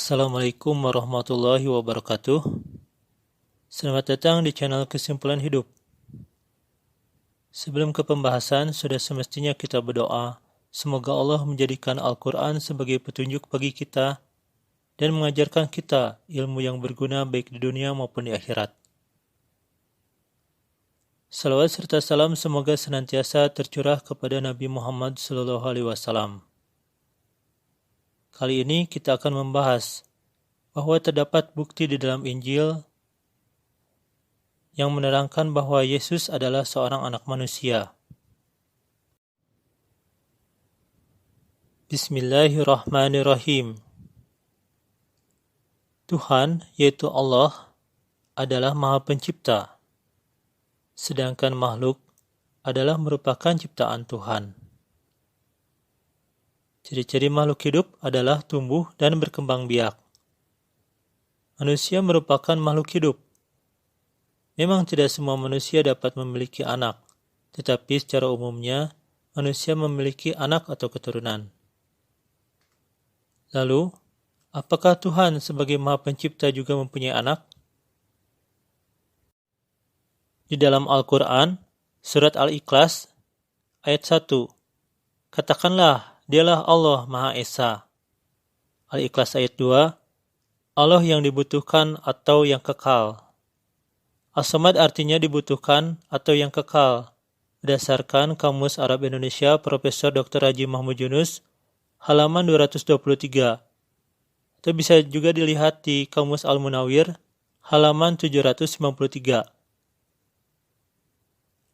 Assalamualaikum warahmatullahi wabarakatuh. Selamat datang di channel Kesimpulan Hidup. Sebelum ke pembahasan, sudah semestinya kita berdoa. Semoga Allah menjadikan Al-Quran sebagai petunjuk bagi kita dan mengajarkan kita ilmu yang berguna baik di dunia maupun di akhirat. Salawat serta salam semoga senantiasa tercurah kepada Nabi Muhammad SAW. Kali ini kita akan membahas bahwa terdapat bukti di dalam Injil yang menerangkan bahwa Yesus adalah seorang anak manusia. Bismillahirrahmanirrahim. Tuhan, yaitu Allah, adalah Maha Pencipta, sedangkan makhluk adalah merupakan ciptaan Tuhan. Ciri-ciri makhluk hidup adalah tumbuh dan berkembang biak. Manusia merupakan makhluk hidup. Memang tidak semua manusia dapat memiliki anak, tetapi secara umumnya manusia memiliki anak atau keturunan. Lalu, apakah Tuhan sebagai Maha Pencipta juga mempunyai anak? Di dalam Al-Quran, surat Al-Ikhlas, ayat 1, katakanlah, Dialah Allah Maha Esa. Al-Ikhlas ayat 2, Allah yang dibutuhkan atau yang kekal. As-Samad artinya dibutuhkan atau yang kekal. Berdasarkan Kamus Arab Indonesia Profesor Dr. Haji Mahmud Yunus, halaman 223. Atau bisa juga dilihat di Kamus Al-Munawir, halaman 793.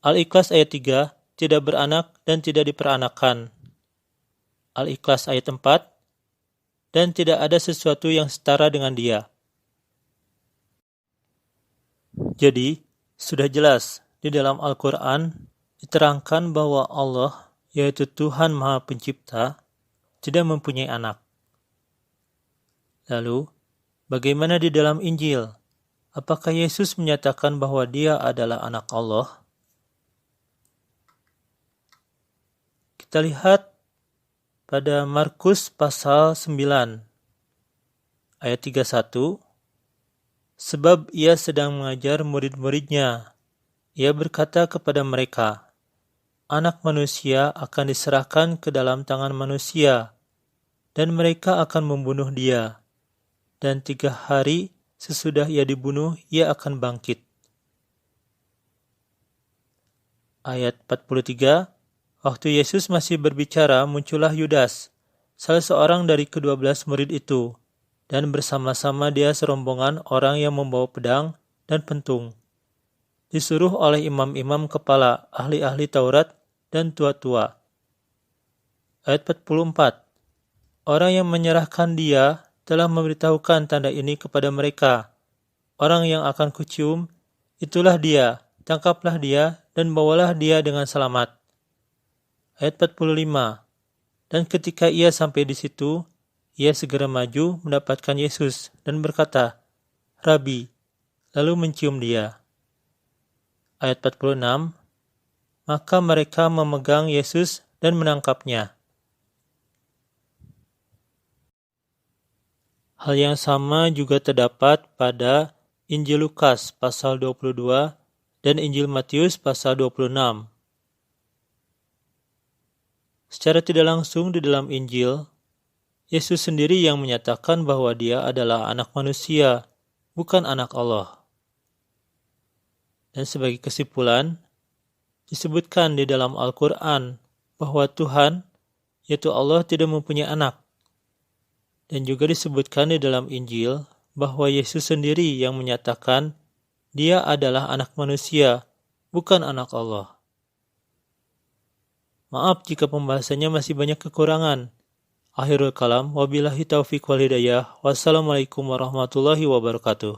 Al-Ikhlas ayat 3, tidak beranak dan tidak diperanakan. Al-Ikhlas ayat 4, dan tidak ada sesuatu yang setara dengan dia. Jadi, sudah jelas di dalam Al-Quran diterangkan bahwa Allah, yaitu Tuhan Maha Pencipta, tidak mempunyai anak. Lalu, bagaimana di dalam Injil? Apakah Yesus menyatakan bahwa dia adalah anak Allah? Kita lihat pada Markus pasal 9, ayat 31, sebab ia sedang mengajar murid-muridnya. Ia berkata kepada mereka, Anak manusia akan diserahkan ke dalam tangan manusia, dan mereka akan membunuh dia. Dan 3 hari sesudah ia dibunuh, ia akan bangkit. Ayat 43, waktu Yesus masih berbicara, muncullah Yudas, salah seorang dari ke-12 murid itu, dan bersama-sama dia serombongan orang yang membawa pedang dan pentung. Disuruh oleh imam-imam kepala, ahli-ahli Taurat, dan tua-tua. Ayat 44, orang yang menyerahkan dia telah memberitahukan tanda ini kepada mereka. Orang yang akan kucium, itulah dia, tangkaplah dia, dan bawalah dia dengan selamat. Ayat 45, dan ketika ia sampai di situ, ia segera maju mendapatkan Yesus dan berkata, Rabi, lalu mencium dia. Ayat 46, maka mereka memegang Yesus dan menangkapnya. Hal yang sama juga terdapat pada Injil Lukas pasal 22 dan Injil Matius pasal 26. Secara tidak langsung di dalam Injil, Yesus sendiri yang menyatakan bahwa dia adalah anak manusia, bukan anak Allah. Dan sebagai kesimpulan, disebutkan di dalam Al-Quran bahwa Tuhan, yaitu Allah, tidak mempunyai anak. Dan juga disebutkan di dalam Injil bahwa Yesus sendiri yang menyatakan dia adalah anak manusia, bukan anak Allah. Maaf jika pembahasannya masih banyak kekurangan. Akhirul kalam, wabillahi taufiq wal hidayah. Wassalamualaikum warahmatullahi wabarakatuh.